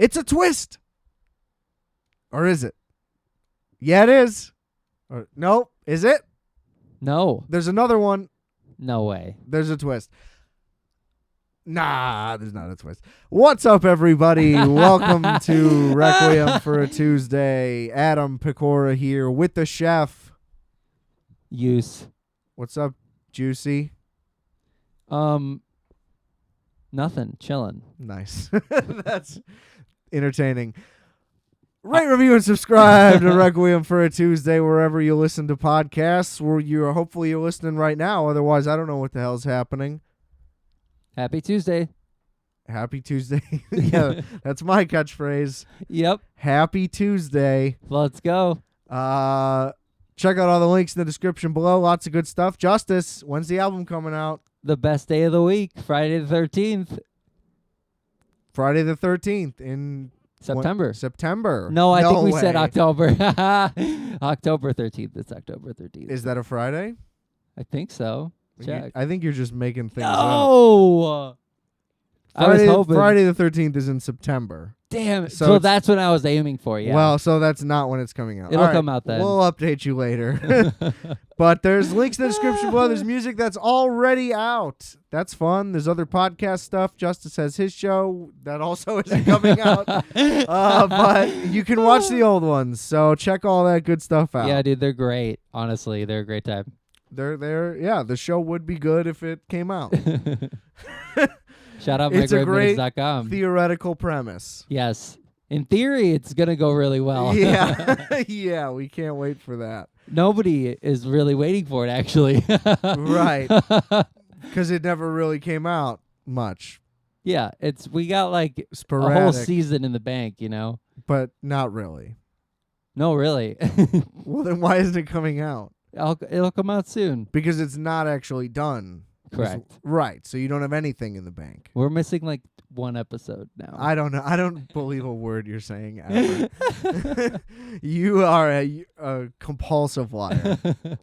It's a twist. Or is it? Yeah, it is. Or, nope. Is it? No. There's another one. No way. There's a twist. Nah, there's not a twist. What's up, everybody? Welcome to Requiem for a Tuesday. Adam Pecora here with the chef. Use. What's up, Juicy? Nothing. Chilling. Nice. That's entertaining. Rate, review, and subscribe to Requiem for a Tuesday wherever you listen to podcasts. Hopefully you're listening right now. Otherwise, I don't know what the hell's happening. Happy Tuesday. Happy Tuesday. Yeah, that's my catchphrase. Yep. Happy Tuesday. Let's go. Check out all the links in the description below. Lots of good stuff. Justice, when's the album coming out? The best day of the week, Friday the 13th. Friday the 13th in September. September. No, I think we way. said October. October 13th. It's October 13th. Is that a Friday? I think so. Check. I think you're just making things up. No! I was hoping. Friday the 13th is in September. Damn it. So So that's what I was aiming for, yeah. Well, so that's not when it's coming out. It'll All right, come out then. We'll update you later. But there's links in the description below. There's music that's already out. That's fun. There's other podcast stuff. Justice has his show. That also isn't coming out. But you can watch the old ones. So check all that good stuff out. Yeah, dude, they're great. Honestly, they're a great time. Yeah, the show would be good if it came out. Shout out It's a great microwaveminutes.com. theoretical premise. Yes. In theory, it's going to go really well. Yeah. Yeah, we can't wait for that. Nobody is really waiting for it, actually. Right. Because it never really came out much. Yeah, we got like Sporadic. a whole season in the bank, you know? But not really. No, really. Well, then why isn't it coming out? It'll come out soon. Because it's not actually done. Correct. Right. So you don't have anything in the bank. We're missing like one episode now. I don't know. I don't believe a word you're saying ever. You are a compulsive liar.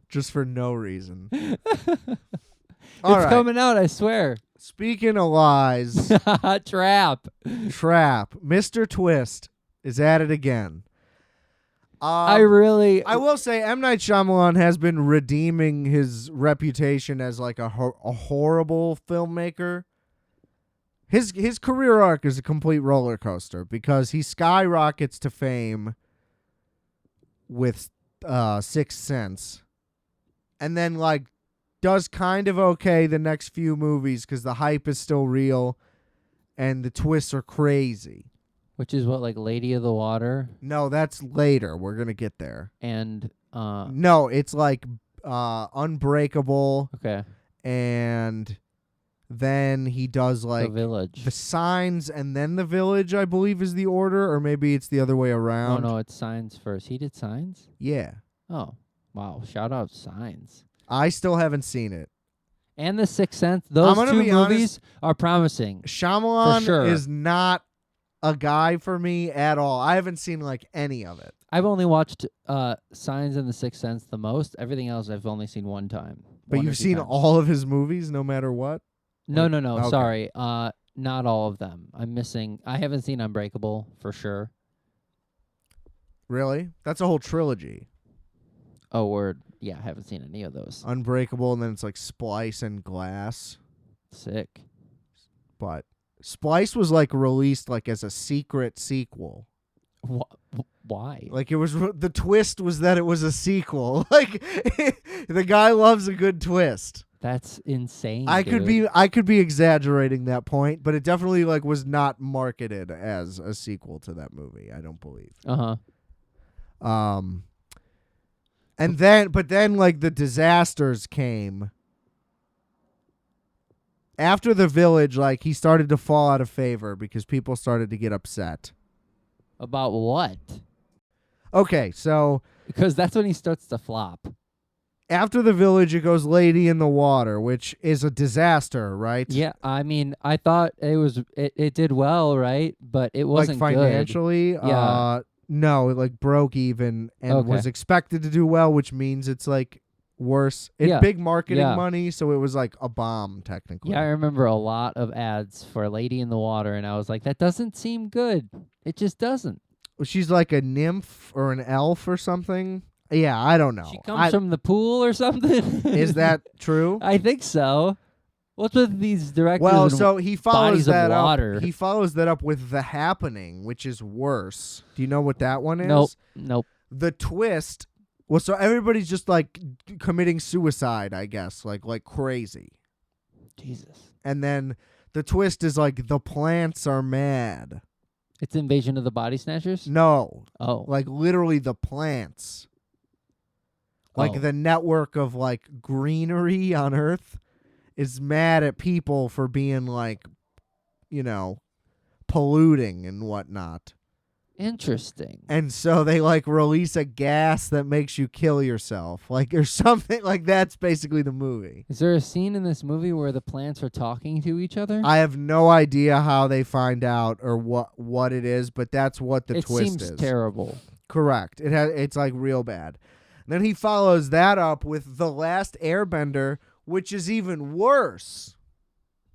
Just for no reason. All It's right. coming out, I swear. Speaking of lies, Trap. Mr. Twist is at it again. I will say M. Night Shyamalan has been redeeming his reputation as like a horrible filmmaker. His career arc is a complete roller coaster because he skyrockets to fame with Sixth Sense, and then like does kind of okay the next few movies because the hype is still real and the twists are crazy. Which is what, like Lady of the Water? No, that's later. We're going to get there. And No, it's like Unbreakable. Okay. And then he does like The Village. The Signs and then The Village, I believe is the order, or maybe it's the other way around. No, it's Signs first. He did Signs? Yeah. Oh, wow. Shout out Signs. I still haven't seen it. And The Sixth Sense. Those two movies are promising. Shyamalan for sure. is not a guy for me at all. I haven't seen like any of it. I've only watched Signs and The Sixth Sense the most. Everything else I've only seen one time. But you've seen all of his movies no matter what? No. Okay. Sorry. Not all of them. I haven't seen Unbreakable for sure. Really? That's a whole trilogy. Oh, word. Yeah, I haven't seen any of those. Unbreakable, and then it's like Splice and Glass. Sick. But Splice was like released like as a secret sequel. Why? Like it was the twist was that it was a sequel. Like the guy loves a good twist. That's insane. I could be exaggerating that point, but it definitely like was not marketed as a sequel to that movie. I don't believe. And then like the disasters came. After The Village, like he started to fall out of favor because people started to get upset. About what? Okay, so Because that's when he starts to flop. after The Village, it goes Lady in the Water, which is a disaster, right? Yeah, I mean, I thought it did well, right? But it wasn't like financially. good. Yeah. No, it like broke even and was expected to do well, which means it's like worse. It's big marketing money, so it was like a bomb technically. Yeah, I remember a lot of ads for Lady in the Water, and I was like, that doesn't seem good. It just doesn't. She's like a nymph or an elf or something. Yeah, I don't know. She comes from the pool or something. Is that true? I think so. What's with these directors? Well, and so he follows bodies of that up. water? He follows that up with The Happening, which is worse. Do you know what that one is? Nope. The twist. Well, so everybody's just like committing suicide, I guess, like crazy. Jesus. And then the twist is like the plants are mad. It's Invasion of the Body Snatchers? No, Oh. like literally the plants. Like Oh. the network of like greenery on Earth is mad at people for being like, polluting and whatnot. Interesting. And so they like release a gas that makes you kill yourself. Like or something like that's basically the movie. Is there a scene in this movie where the plants are talking to each other? I have no idea how they find out or what it is, but that's what the twist is. It seems terrible. Correct. It's like real bad. Then he follows that up with The Last Airbender, which is even worse.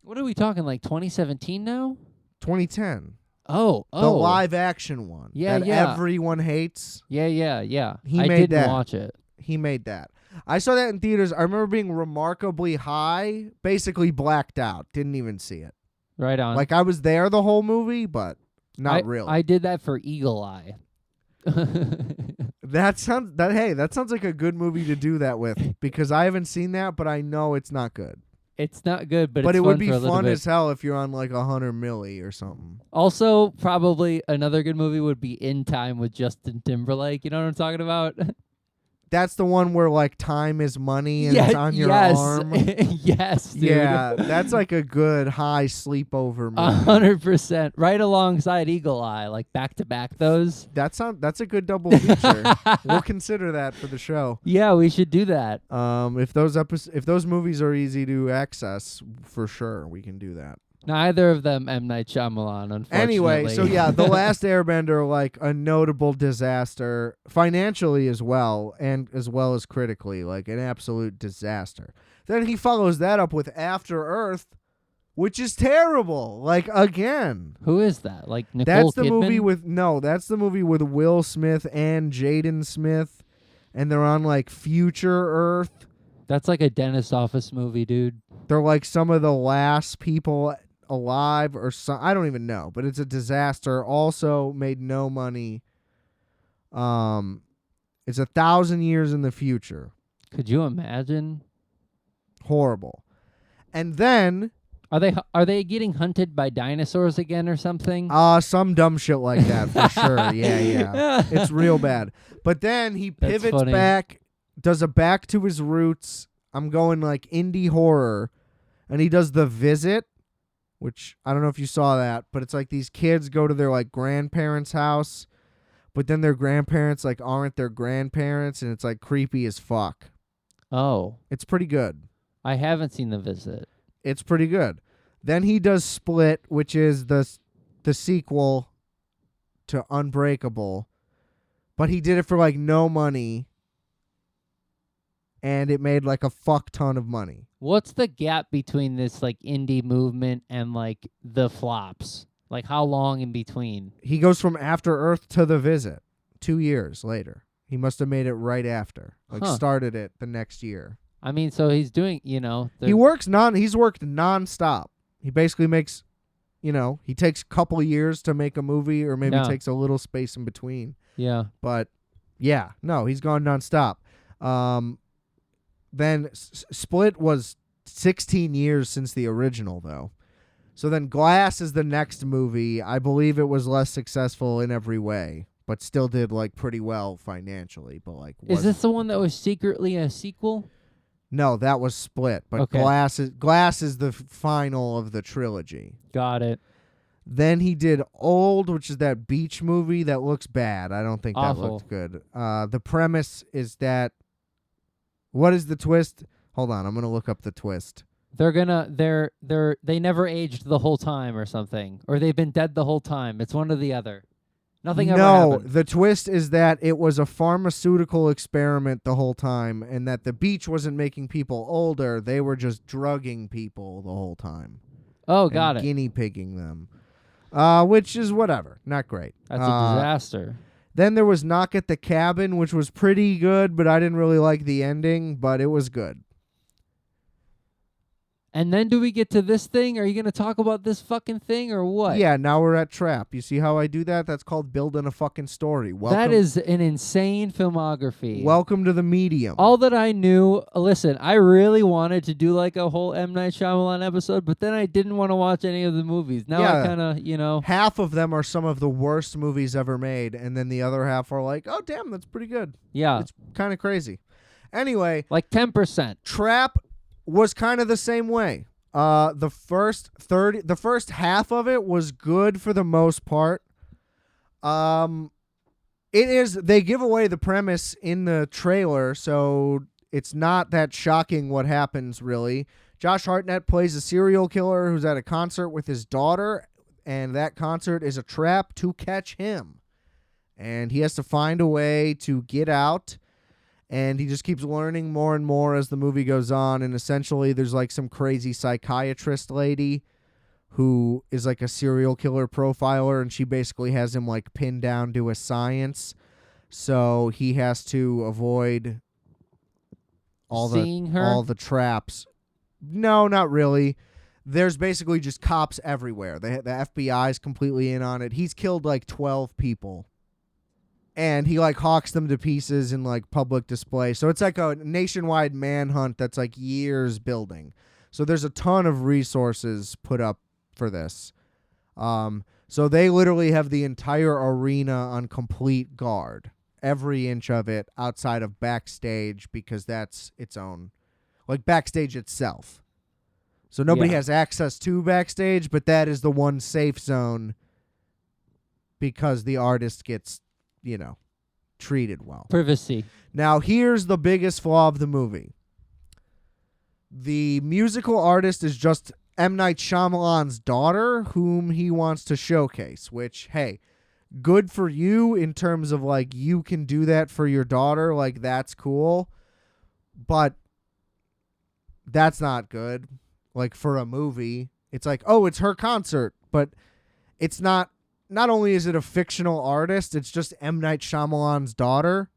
What are we talking, like 2017 now? 2010. Oh. The live action one. Yeah, that yeah. everyone hates. Yeah. He I made didn't that. watch it. He made that. I saw that in theaters. I remember being remarkably high, basically blacked out. Didn't even see it. Right on. Like I was there the whole movie, but not really. I did that for Eagle Eye. That sounds like a good movie to do that with because I haven't seen that, but I know it's not good. It's not good, but But it's it would fun be for a little fun bit. as hell if you're on like 100 milli or something. Also, probably another good movie would be In Time with Justin Timberlake. You know what I'm talking about? That's the one where like time is money and Yeah, it's on your yes. arm. Yes, dude. Yeah, that's like a good high sleepover movie. 100%. Right alongside Eagle Eye, like back to back those. That's a good double feature. We'll consider that for the show. Yeah, we should do that. If those movies are easy to access, for sure we can do that. Neither of them M. Night Shyamalan, unfortunately. Anyway, so yeah, The Last Airbender, like a notable disaster financially as well, and as well as critically, like an absolute disaster. Then he follows that up with After Earth, which is terrible. Like again, Who is that? Like Nicole that's the Kidman? that's the movie with Will Smith and Jaden Smith, and they're on like future Earth. That's like a dentist office movie, dude. They're like some of the last people alive or some, I don't even know, but it's a disaster. Also made no money. It's 1,000 years in the future. Could you imagine? Horrible. And then Are they getting hunted by dinosaurs again or something? some dumb shit like that for sure. Yeah. It's real bad. But then he That's pivots funny. back, does a back to his roots. I'm going like indie horror, and he does The Visit, which I don't know if you saw that, but it's like these kids go to their like grandparents' house, but then their grandparents like aren't their grandparents, and it's like creepy as fuck. Oh, It's pretty good. I haven't seen The Visit. It's pretty good. Then he does Split, which is the sequel to Unbreakable, but he did it for like no money, and it made like a fuck ton of money. What's the gap between this like indie movement and like the flops? Like how long in between? He goes from After Earth to The Visit 2 years later. He must have made it right after. Like started it the next year. I mean, so he's doing, He's worked nonstop. He basically makes, he takes a couple years to make a movie, or maybe takes a little space in between. Yeah. But yeah, no, he's gone nonstop. Then Split was 16 years since the original, though. So then Glass is the next movie. I believe it was less successful in every way, but still did like pretty well financially. But like, Is this the one that was secretly a sequel? No, that was Split. But Okay. Glass is the final of the trilogy. Got it. Then he did Old, which is that beach movie that looks bad. I don't think that Awful. looked good. The premise is that. What is the twist? Hold on, I'm gonna look up the twist. They never aged the whole time or something, or they've been dead the whole time. It's one or the other. Nothing ever happened. The twist is that it was a pharmaceutical experiment the whole time, and that the beach wasn't making people older. They were just drugging people the whole time. Oh, got it. Guinea pigging them. which is whatever, not great. That's a disaster. Then there was Knock at the Cabin, which was pretty good, but I didn't really like the ending, but it was good. And then do we get to this thing? Are you going to talk about this fucking thing or what? Yeah, now we're at Trap. You see how I do that? That's called building a fucking story. Welcome, that is an insane filmography. welcome to the medium. All that I knew, listen, I really wanted to do like a whole M. Night Shyamalan episode, but then I didn't want to watch any of the movies. Now Yeah. I kind of, Half of them are some of the worst movies ever made, and then the other half are like, oh, damn, that's pretty good. yeah, It's kind of crazy. Anyway, like 10%. Trap was kind of the same way. The first half of it was good for the most part. They give away the premise in the trailer, so it's not that shocking what happens really. Josh Hartnett plays a serial killer who's at a concert with his daughter, and that concert is a trap to catch him. And he has to find a way to get out. And he just keeps learning more and more as the movie goes on. And essentially, there's like some crazy psychiatrist lady who is like a serial killer profiler. And she basically has him like pinned down to a science. So he has to avoid all the traps. No, not really. There's basically just cops everywhere. The FBI is completely in on it. He's killed like 12 people. And he like hawks them to pieces in like public display. So it's like a nationwide manhunt that's like years building. So there's a ton of resources put up for this. So they literally have the entire arena on complete guard. Every inch of it outside of backstage, because that's its own, like backstage itself. So nobody has access to backstage, but that is the one safe zone because the artist gets, treated well. Privacy. Now, here's the biggest flaw of the movie. The musical artist is just M. Night Shyamalan's daughter, whom he wants to showcase, which, hey, good for you in terms of, like, you can do that for your daughter. Like, that's cool. But that's not good. Like, for a movie, it's like, oh, it's her concert. But it's not. Not only is it a fictional artist, it's just M. Night Shyamalan's daughter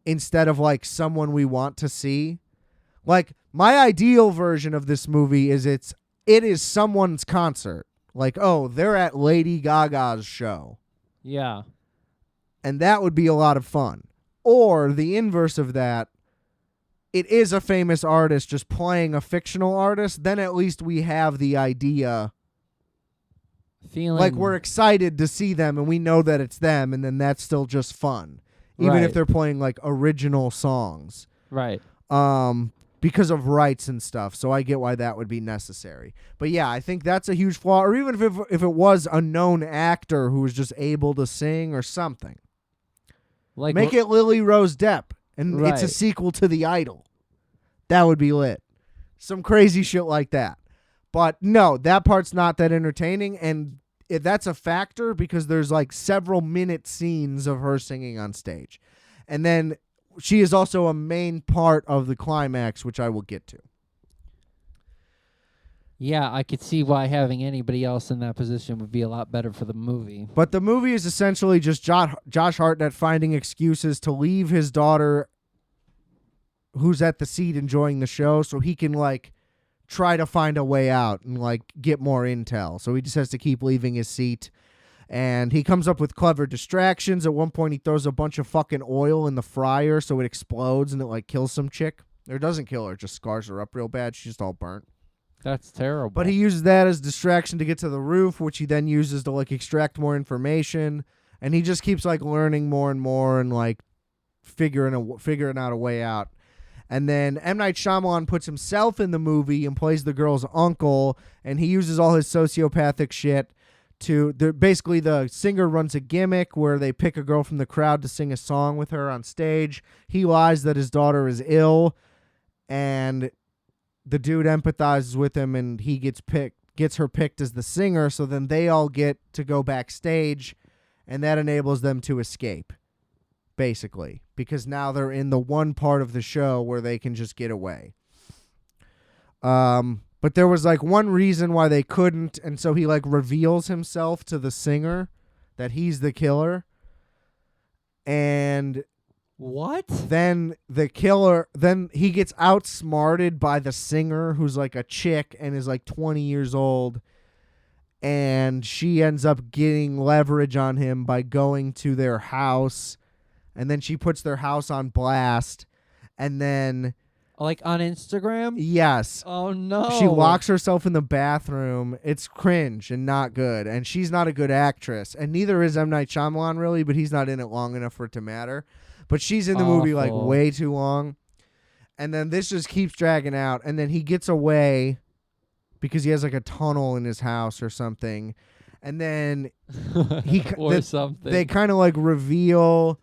instead of like someone we want to see. Like my ideal version of this movie is it is someone's concert. Like, oh, they're at Lady Gaga's show. Yeah. And that would be a lot of fun. Or the inverse of that, it is a famous artist just playing a fictional artist, then at least we have the idea. Feeling like we're excited to see them and we know that it's them, and then that's still just fun. Even if they're playing like original songs. Right. Because of rights and stuff. So I get why that would be necessary. But yeah, I think that's a huge flaw. Or even if it was a known actor who was just able to sing or something. Like Make it Lily Rose Depp and it's a Right. sequel to The Idol. That would be lit. Some crazy shit like that. But no, that part's not that entertaining, and that's a factor because there's like several minute scenes of her singing on stage. And then she is also a main part of the climax, which I will get to. Yeah, I could see why having anybody else in that position would be a lot better for the movie. But the movie is essentially just Josh Hartnett finding excuses to leave his daughter, who's at the seat enjoying the show, so he can like try to find a way out and like get more intel. So he just has to keep leaving his seat. And he comes up with clever distractions. At one point he throws a bunch of fucking oil in the fryer so it explodes and it like kills some chick. Or doesn't kill her, just scars her up real bad. She's just all burnt. That's terrible. But he uses that as distraction to get to the roof, which he then uses to like extract more information. And he just keeps like learning more and more and like figuring out a way out. And then M. Night Shyamalan puts himself in the movie and plays the girl's uncle, and he uses all his sociopathic shit to... Basically, the singer runs a gimmick where they pick a girl from the crowd to sing a song with her on stage. He lies that his daughter is ill, and the dude empathizes with him, and he gets her picked as the singer, so then they all get to go backstage, and that enables them to escape. Basically, because now they're in the one part of the show where they can just get away. But there was like one reason why they couldn't, and so he like reveals himself to the singer that he's the killer. And What? then then he gets outsmarted by the singer, who's like a chick and is like 20 years old. And she ends up getting leverage on him by going to their house. And then she puts their house on blast. And then, Like on Instagram? yes, Oh no. she locks herself in the bathroom. It's cringe and not good. And she's not a good actress. And neither is M. Night Shyamalan, really, but he's not in it long enough for it to matter. But she's in the movie like Awful. way too long. And then this just keeps dragging out. And then he gets away because he has like a tunnel in his house or something. And then or something. they kind of like reveal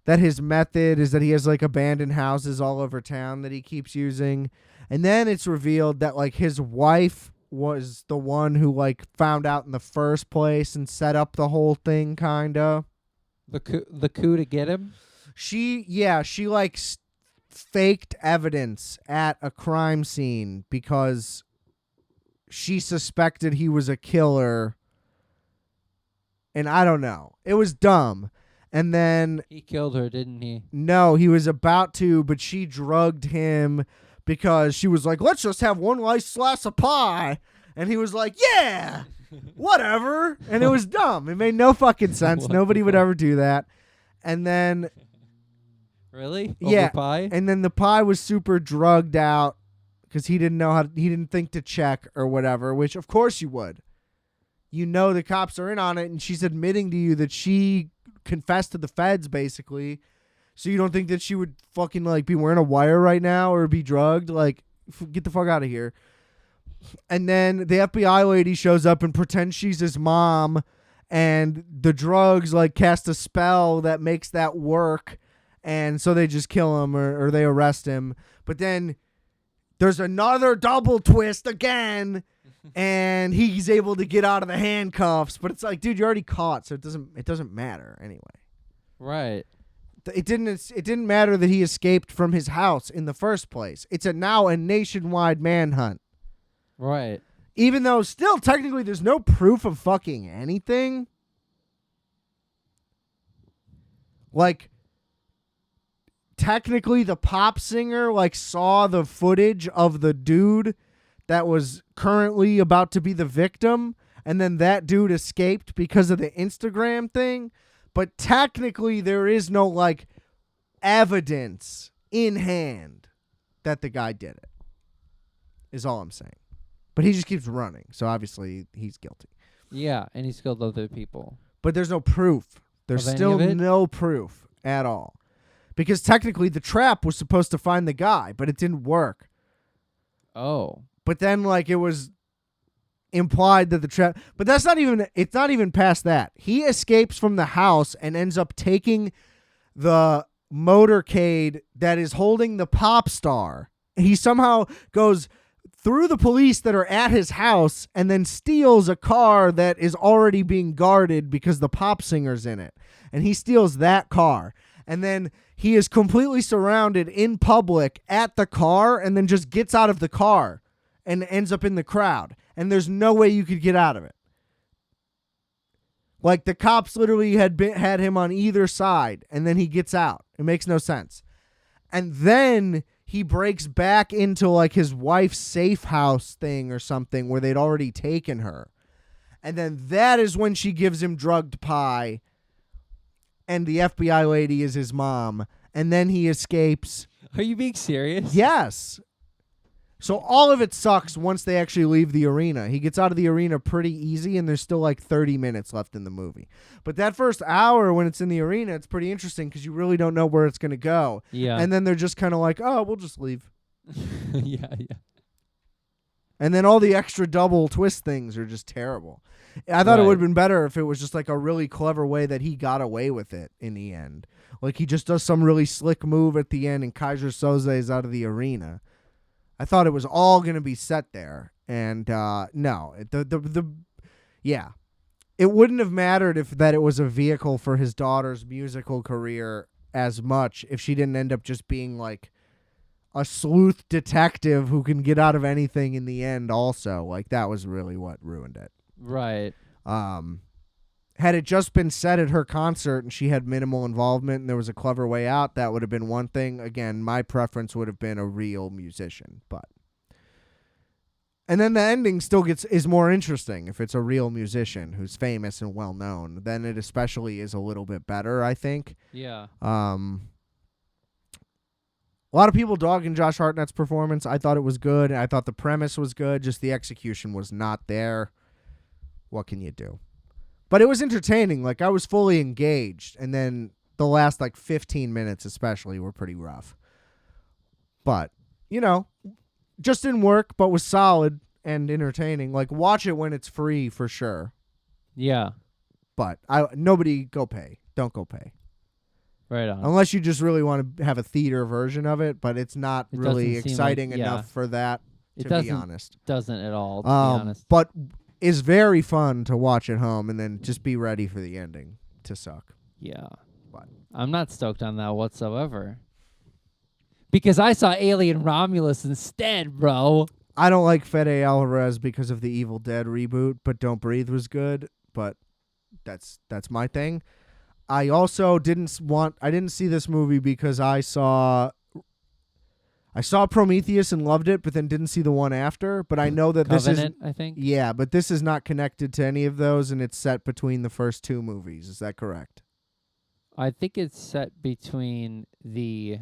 that his method is that he has like abandoned houses all over town that he keeps using. And then it's revealed that like his wife was the one who like found out in the first place and set up the whole thing, kind of. the coup to get him? She like faked evidence at a crime scene because she suspected he was a killer. And I don't know. It was dumb. And then He killed her, didn't he? no, he was about to, but she drugged him because she was like, let's just have one nice slice of pie. And he was like, yeah, whatever. And it was dumb. It made no fucking sense. What Nobody the would fuck? ever do that. And then, Really? Yeah. Over pie? and then the pie was super drugged out because he didn't think to check or whatever, which of course you would. You know the cops are in on it, and she's admitting to you that she confessed to the feds, basically. So you don't think that she would fucking like be wearing a wire right now or be drugged? Like, get the fuck out of here. And then the FBI lady shows up and pretends she's his mom, and the drugs like cast a spell that makes that work, and so they just kill him or they arrest him. But then there's another double twist again, and he's able to get out of the handcuffs. But it's like, dude, you're already caught, so it doesn't matter anyway. Right. It didn't matter that he escaped from his house in the first place. It's now a nationwide manhunt. Right. Even though still technically there's no proof of fucking anything. Like, technically the pop singer like saw the footage of the dude that was currently about to be the victim, and then that dude escaped because of the Instagram thing. But technically there is no like evidence in hand that the guy did it, is all I'm saying. But he just keeps running, so obviously he's guilty. Yeah, and he's killed other people. But there's no proof. There's Of any still of it? no proof at all. Because technically the trap was supposed to find the guy, but it didn't work. Oh. But then like it was implied that the trap, but it's not even past that. He escapes from the house and ends up taking the motorcade that is holding the pop star. He somehow goes through the police that are at his house and then steals a car that is already being guarded because the pop singer's in it. And he steals that car. And then he is completely surrounded in public at the car and then just gets out of the car and ends up in the crowd. And there's no way you could get out of it. Like the cops literally had him on either side, and then he gets out. It makes no sense. And then he breaks back into like his wife's safe house thing or something where they'd already taken her. And then that is when she gives him drugged pie, and the FBI lady is his mom. And then he escapes. Are you being serious? Yes. So all of it sucks once they actually leave the arena. He gets out of the arena pretty easy, and there's still like 30 minutes left in the movie. But that first hour when it's in the arena, it's pretty interesting because you really don't know where it's going to go. Yeah. And then they're just kind of like, oh, we'll just leave. yeah. And then all the extra double twist things are just terrible. I thought it Right. would have been better if it was just like a really clever way that he got away with it in the end. Like he just does some really slick move at the end and Kaiser Soze is out of the arena. I thought it was all going to be set there. And no, yeah. It wouldn't have mattered if that it was a vehicle for his daughter's musical career as much if she didn't end up just being like a sleuth detective who can get out of anything in the end also. Like, that was really what ruined it. Right. Had it just been said at her concert and she had minimal involvement and there was a clever way out, that would have been one thing. Again, my preference would have been a real musician, but. And then the ending still is more interesting if it's a real musician who's famous and well known. Then it especially is a little bit better, I think. Yeah. A lot of people dogging Josh Hartnett's performance. I thought it was good. I thought the premise was good. Just the execution was not there. What can you do? But it was entertaining. Like, I was fully engaged. And then the last, 15 minutes especially were pretty rough. But, just didn't work, but was solid and entertaining. Like, watch it when it's free for sure. Yeah. But nobody go pay. Don't go pay. Right on. Unless you just really want to have a theater version of it, but it's not really exciting enough for that, to be honest. Doesn't at all, to be honest. But is very fun to watch at home, and then just be ready for the ending to suck. Yeah. But I'm not stoked on that whatsoever. Because I saw Alien Romulus instead, bro. I don't like Fede Alvarez because of the Evil Dead reboot, but Don't Breathe was good, but that's my thing. I also didn't see this movie because I saw Prometheus and loved it, but then didn't see the one after. But I know that Covenant, I think. Yeah, but this is not connected to any of those, and it's set between the first two movies. Is that correct? I think it's set between the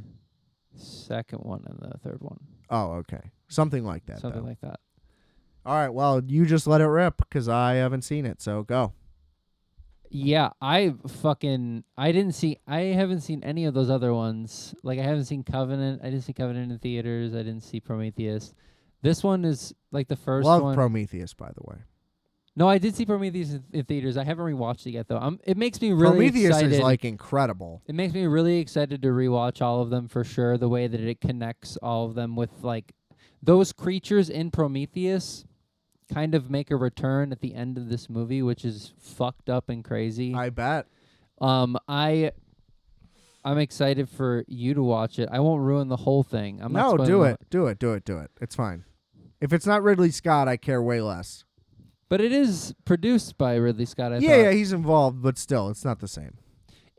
second one and the third one. Oh, okay. Something like that. Something like that. All right, well, you just let it rip because I haven't seen it, so go. Yeah, I haven't seen any of those other ones. Like, I haven't seen Covenant. I didn't see Covenant in theaters. I didn't see Prometheus. This one is like the first one. Love Prometheus, by the way. No, I did see Prometheus in theaters. I haven't rewatched it yet, though. It makes me really Prometheus excited. is incredible. It makes me really excited to rewatch all of them for sure. The way that it connects all of them with those creatures in Prometheus kind of make a return at the end of this movie, which is fucked up and crazy. I bet. I'm excited for you to watch it. I won't ruin the whole thing. No, do it. Do it. It's fine. If it's not Ridley Scott, I care way less. But it is produced by Ridley Scott, I thought. Yeah, he's involved, but still, it's not the same.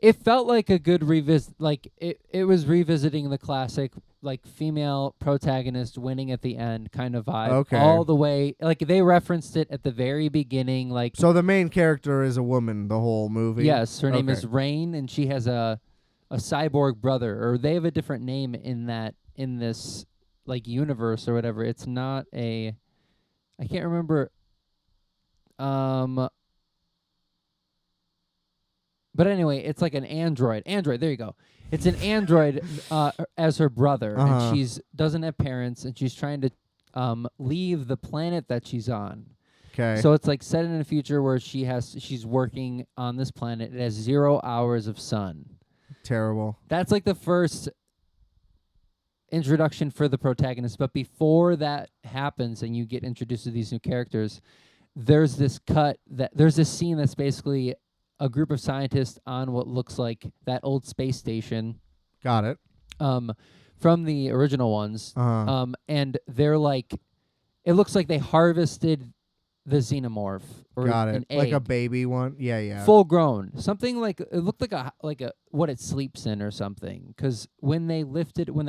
It felt like a good revisit. Like, it was revisiting the classic, female protagonist winning at the end kind of vibe. Okay. All the way. Like, they referenced it at the very beginning. So the main character is a woman the whole movie? Yes, her name is Rain, and she has a cyborg brother. Or they have a different name in this, universe or whatever. It's not I can't remember. But anyway, it's like an android. Android, there you go. It's an android as her brother, and she's doesn't have parents, and she's trying to leave the planet that she's on. Okay. So it's set in a future where she's working on this planet. It has 0 hours of sun. Terrible. That's the first introduction for the protagonist. But before that happens, and you get introduced to these new characters, there's this scene that's basically a group of scientists on what looks like that old space station. Got it. From the original ones. And they're it looks like they harvested the xenomorph. Or Got it. an egg. Like a baby one? Yeah. Full grown. Something it looked like a what it sleeps in or something. Because when they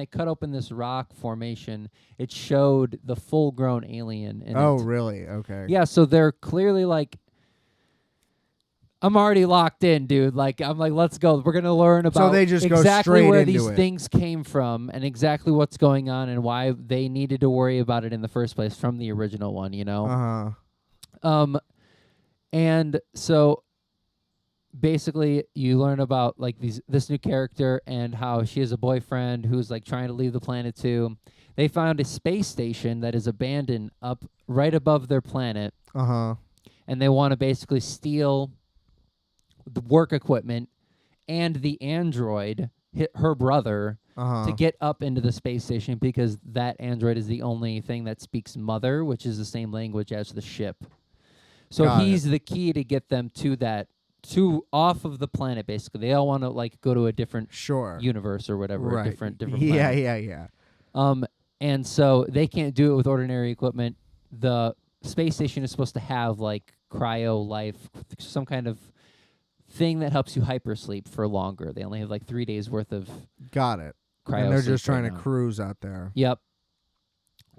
cut open this rock formation, it showed the full grown alien in it. Oh, really? Okay. Yeah, so they're clearly I'm already locked in, dude. I'm let's go. We're going to learn about they just go exactly straight where into these it. things came from and exactly what's going on and why they needed to worry about it in the first place from the original one, And so basically you learn about this new character and how she has a boyfriend who's trying to leave the planet too. They found a space station that is abandoned up right above their planet. And they want to basically steal the work equipment and the android, her brother, to get up into the space station because that android is the only thing that speaks mother, which is the same language as the ship. So he's the key to get them off of the planet, basically. They all want to go to a different universe or whatever, right. a different Yeah, planet. yeah. And so they can't do it with ordinary equipment. The space station is supposed to have like cryo life, some kind of thing that helps you hypersleep for longer. They only have like 3 days worth of Got it. cryo And they're sleep just trying right to now. cruise out there. Yep.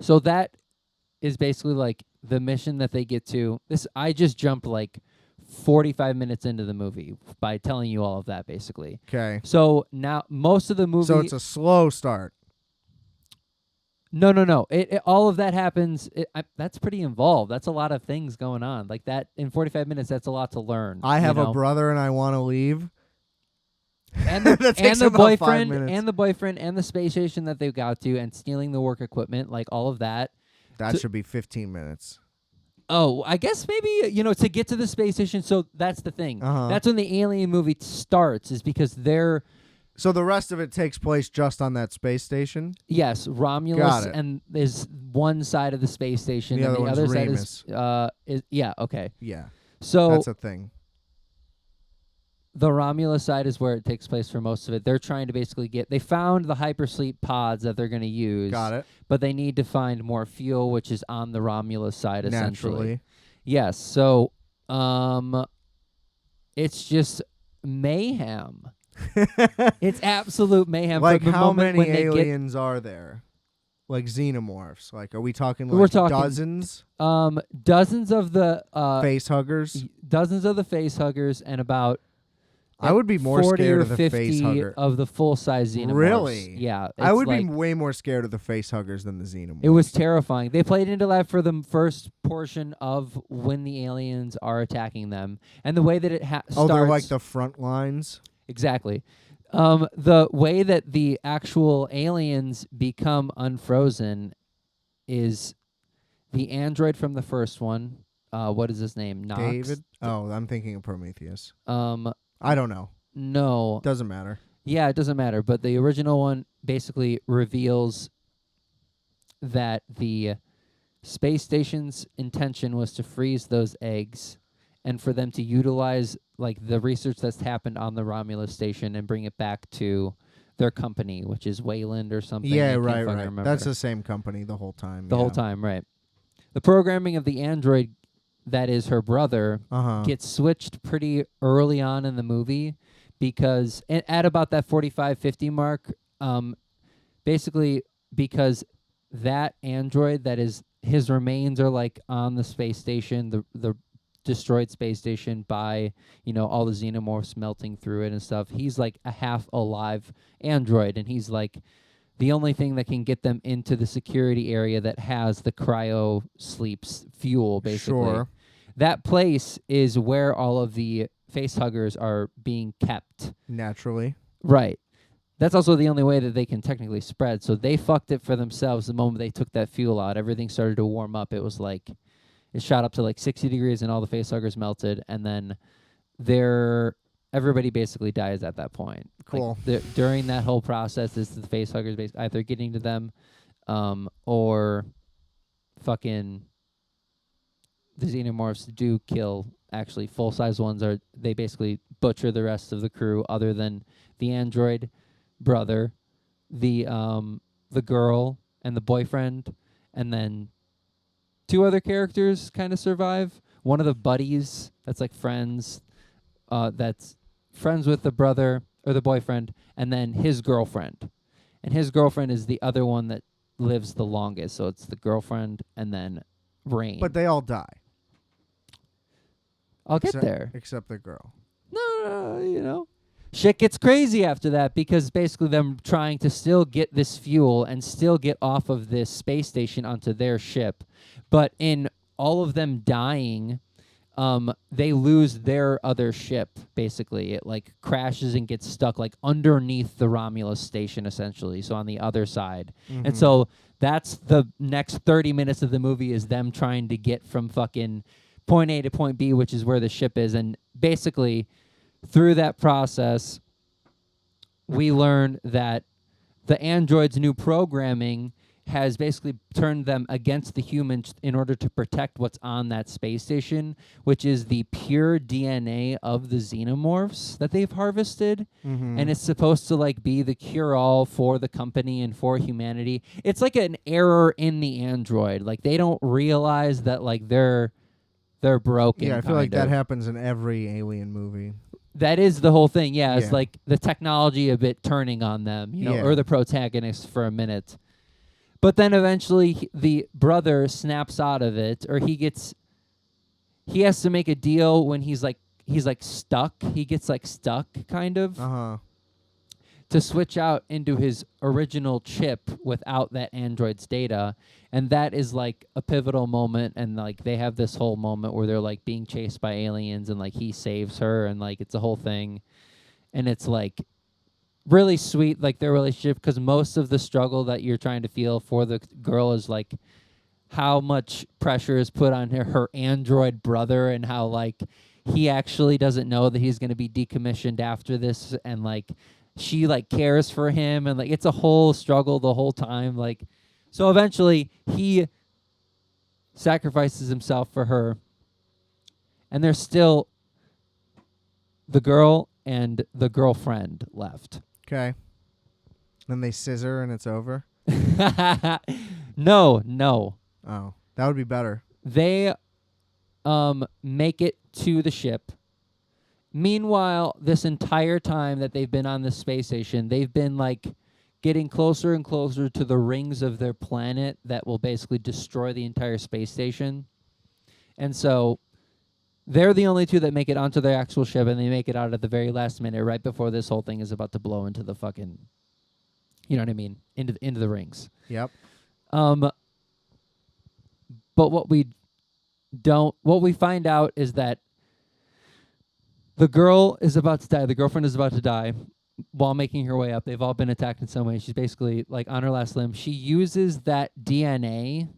So that is basically like the mission that they get to. This I just jumped like 45 minutes into the movie by telling you all of that basically. Okay. So now most of the movie So it's a slow start. No. It all of that happens. That's pretty involved. That's a lot of things going on. Like that in 45 minutes. That's a lot to learn. I have you a know? brother and I want to leave. And the, That takes and the about 5 boyfriend minutes. and the boyfriend and the space station that they got to and stealing the work equipment, like all of that. That So- should be 15 minutes. Oh, I guess maybe to get to the space station. So that's the thing. Uh-huh. That's when the alien movie starts, is because they're So the rest of it takes place just on that space station? yes, Romulus Got it. and is one side of the space station, The and other the one's other side Remus. is yeah, okay. Yeah. So That's a thing. the Romulus side is where it takes place for most of it. They're trying to basically they found the hypersleep pods that they're going to use. Got it. But they need to find more fuel, which is on the Romulus side, essentially. Naturally. Yes. So, it's just mayhem. It's absolute mayhem. Like, from the how moment many when they aliens are there? Like xenomorphs? Like, are we talking like We're talking- dozens? Dozens of the Face huggers? dozens of the face huggers, and about I would be more 40 scared or of the 50 face hugger. of the full size xenomorphs. Really? Yeah. I it's would like, be way more scared of the face huggers than the xenomorphs. It was terrifying. They played into that for the first portion of when the aliens are attacking them, and the way that it starts. Oh, they're like the front lines? Exactly. The way that the actual aliens become unfrozen is the android from the first one. What is his name? Nox. David? Oh, I'm thinking of Prometheus. Um, I don't know. no. Doesn't matter. Yeah, it doesn't matter. But the original one basically reveals that the space station's intention was to freeze those eggs and for them to utilize like the research that's happened on the Romulus station and bring it back to their company, which is Wayland or something. I Yeah, can't right. fucking remember. That's the same company the whole time. The whole time, right. The programming of the android that is her brother Uh-huh. gets switched pretty early on in the movie because at about that 45-50 mark, basically because that android that is his remains are like on the space station, the destroyed space station by all the xenomorphs melting through it and stuff. He's like a half alive android, and he's like the only thing that can get them into the security area that has the cryo sleeps fuel, basically. Sure. That place is where all of the face huggers are being kept. Naturally. Right. That's also the only way that they can technically spread. So they fucked it for themselves the moment they took that fuel out. Everything started to warm up. It was like, it shot up to like 60 degrees and all the face huggers melted. And then everybody basically dies at that point. Cool. Like during that whole process, is the face huggers either getting to them or fucking the xenomorphs do kill. Actually, full-size ones they basically butcher the rest of the crew other than the android brother, the girl, and the boyfriend, and then 2 other characters kind of survive. One of the buddies that's like friends, that's friends with the brother or the boyfriend, and then his girlfriend. And his girlfriend is the other one that lives the longest. So it's the girlfriend and then Rain. But they all die. I'll get there. Except the girl. No, shit gets crazy after that because basically them trying to still get this fuel and still get off of this space station onto their ship. But in all of them dying, they lose their other ship, basically. It like crashes and gets stuck like underneath the Romulus station, essentially, so on the other side. Mm-hmm. And so that's the next 30 minutes of the movie is them trying to get from fucking point A to point B, which is where the ship is. And basically, through that process, we learn that the android's new programming has basically turned them against the humans in order to protect what's on that space station, which is the pure DNA of the xenomorphs that they've harvested. Mm-hmm. And it's supposed to like be the cure-all for the company and for humanity. It's like an error in the android. Like they don't realize that like they're broken. Yeah, I feel like kind that of. happens in every Alien movie. That is the whole thing. Yeah, it's Yeah. like the technology a bit turning on them, Yeah. or the protagonist for a minute. But then eventually the brother snaps out of it, or he has to make a deal when he's like stuck. He gets like stuck kind of Uh-huh. to switch out into his original chip without that android's data. And that is like a pivotal moment, and like they have this whole moment where they're like being chased by aliens and like he saves her, and like it's a whole thing. And it's like really sweet, like their relationship, because most of the struggle that you're trying to feel for the girl is like how much pressure is put on her android brother, and how like he actually doesn't know that he's going to be decommissioned after this, and like she like cares for him, and like it's a whole struggle the whole time. Like so eventually he sacrifices himself for her, and there's still the girl and the girlfriend left. Okay. Then they scissor and it's over. No. Oh, that would be better. They make it to the ship. Meanwhile, this entire time that they've been on the space station, they've been like getting closer and closer to the rings of their planet that will basically destroy the entire space station. And so they're the only two that make it onto their actual ship, and they make it out at the very last minute, right before this whole thing is about to blow into the fucking, you know what I mean, into the rings. Yep. But what we find out is that the girl is about to die. The girlfriend is about to die while making her way up. They've all been attacked in some way. She's basically like on her last limb. She uses that DNA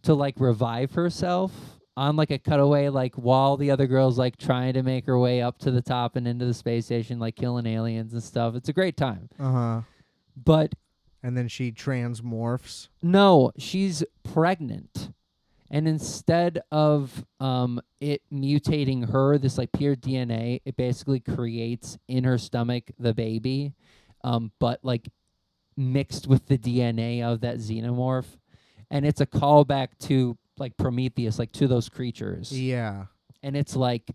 to like revive herself on like a cutaway, like while the other girl's like trying to make her way up to the top and into the space station, like killing aliens and stuff. It's a great time. Uh-huh. But And then she transmorphs. no, she's pregnant. And instead of it mutating her, this like pure DNA, it basically creates in her stomach the baby, but like mixed with the DNA of that xenomorph. And it's a callback to like Prometheus, like to those creatures. Yeah. And it's like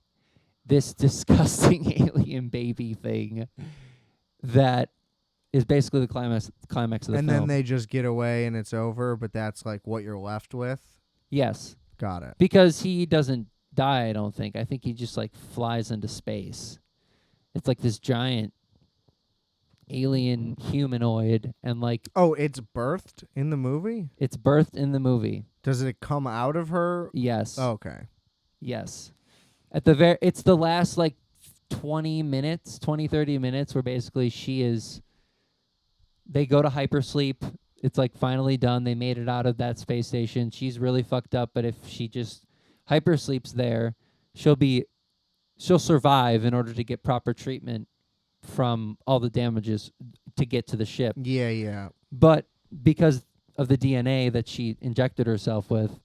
this disgusting alien baby thing that is basically the climax of the And film. then they just get away and it's over, but that's like what you're left with. Yes. Got it. Because he doesn't die, I don't think. I think he just like flies into space. It's like this giant alien humanoid, and like Oh, it's birthed in the movie? it's birthed in the movie. Does it come out of her? Yes. Okay. Yes. At the it's the last like 20 minutes, 30 minutes where basically they go to hypersleep. It's like finally done. They made it out of that space station. She's really fucked up, but if she just hypersleeps there, she'll survive in order to get proper treatment from all the damages to get to the ship. Yeah. But because of the DNA that she injected herself with,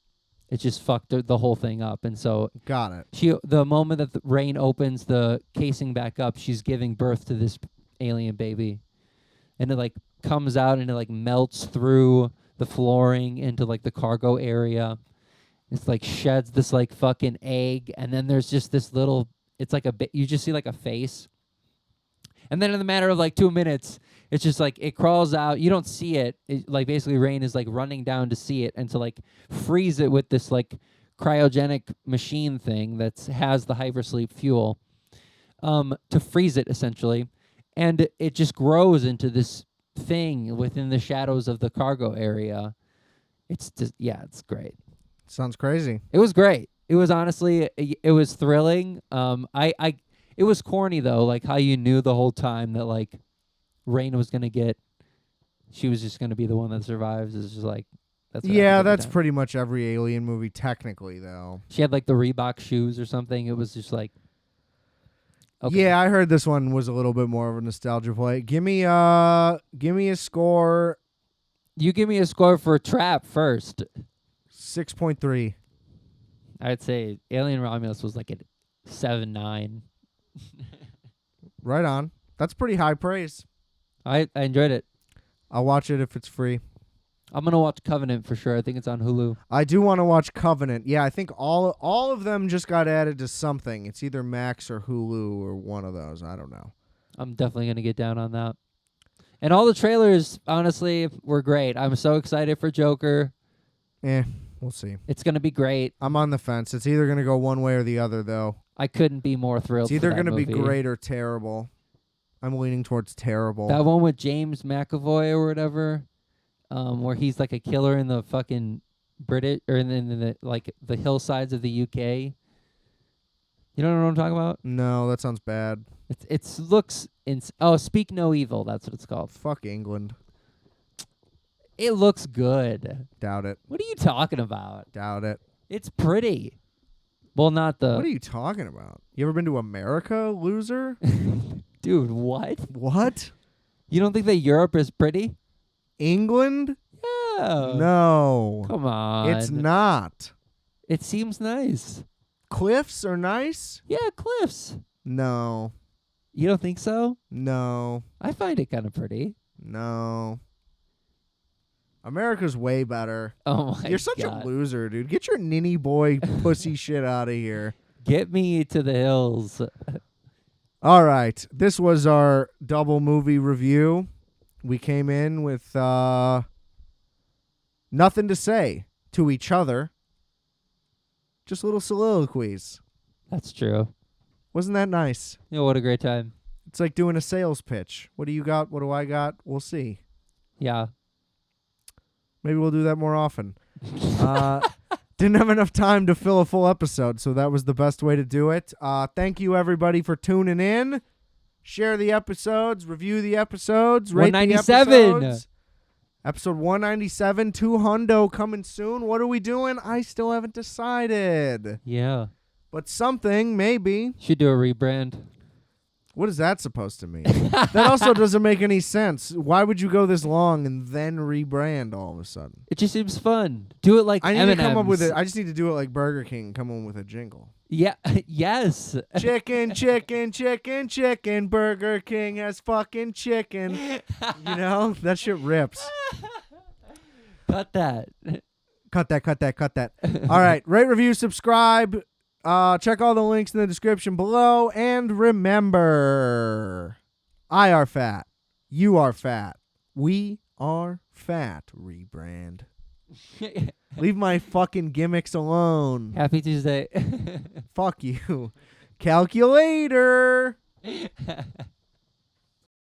it just fucked the whole thing up. And so Got it. the moment that the rain opens the casing back up, she's giving birth to this alien baby. And it like comes out and it like melts through the flooring into like the cargo area. It's like sheds this like fucking egg, and then there's just this little, it's like you just see like a face. And then in the matter of like 2 minutes, it's just like it crawls out. You don't see it. Like basically Rain is like running down to see it and to like freeze it with this like cryogenic machine thing that has the hypersleep fuel, to freeze it essentially. And it just grows into this thing within the shadows of the cargo area. It's just, yeah, it's great. Sounds crazy. It was great. It was honestly, it was thrilling. It was corny though, like how you knew the whole time that like Rain was she was just gonna be the one that survives. It's just like that's what happens every that's time. pretty much every Alien movie technically though. She had like the Reebok shoes or something. It was just like, okay. Yeah, I heard this one was a little bit more of a nostalgia play. Give me a score You give me a score for Trap first. 6.3. I'd say Alien Romulus was like a 7-9. Right on. That's pretty high praise. I enjoyed it. I'll watch it if it's free. I'm gonna watch Covenant for sure. I think it's on Hulu. I do want to watch Covenant. Yeah, I think all of them just got added to something. It's either Max or Hulu or one of those. I don't know. I'm definitely gonna get down on that. And all the trailers, honestly, were great. I'm so excited for Joker. We'll see. It's gonna be great. I'm on the fence. It's either going to go one way or the other, though. I couldn't be more thrilled. It's either going to be great or terrible. I'm leaning towards terrible. That one with James McAvoy or whatever, where he's like a killer in the fucking British or in the like the hillsides of the UK. You don't know what I'm talking about? No, that sounds bad. It looks Speak No Evil. That's what it's called. Fuck England. It looks good. Doubt it. What are you talking about? Doubt it. It's pretty. Well, not the. What are you talking about? You ever been to America, loser? Dude, what? What? You don't think that Europe is pretty? England? Yeah. No. Come on. It's not. It seems nice. Cliffs are nice? Yeah, cliffs. No. You don't think so? No. I find it kind of pretty. No. America's way better. Oh my You're such God. a loser, dude. Get your ninny boy pussy shit out of here. Get me to the hills. All right. This was our double movie review. We came in with nothing to say to each other. Just little soliloquies. That's true. Wasn't that nice? You know, what a great time. It's like doing a sales pitch. What do you got? What do I got? We'll see. Yeah. Maybe we'll do that more often. Didn't have enough time to fill a full episode, so that was the best way to do it. Thank you, everybody, for tuning in. Share the episodes, review the episodes, rate the 197. episodes. Episode 197, 200 coming soon. What are we doing? I still haven't decided. Yeah. But something, maybe. Should do a rebrand. What is that supposed to mean? That also doesn't make any sense. Why would you go this long and then rebrand all of a sudden? It just seems fun. Do it like I need M&Ms. to come up with it. I just need to do it like Burger King. Come on with a jingle. Yeah. Yes. Chicken, chicken, chicken, chicken. Burger King has fucking chicken. You know? That shit rips. Cut that. Cut that. All right. Rate, review, subscribe. Check all the links in the description below. And remember, I are fat. You are fat. We are fat. Rebrand. Leave my fucking gimmicks alone. Happy Tuesday. Fuck you. Calculator.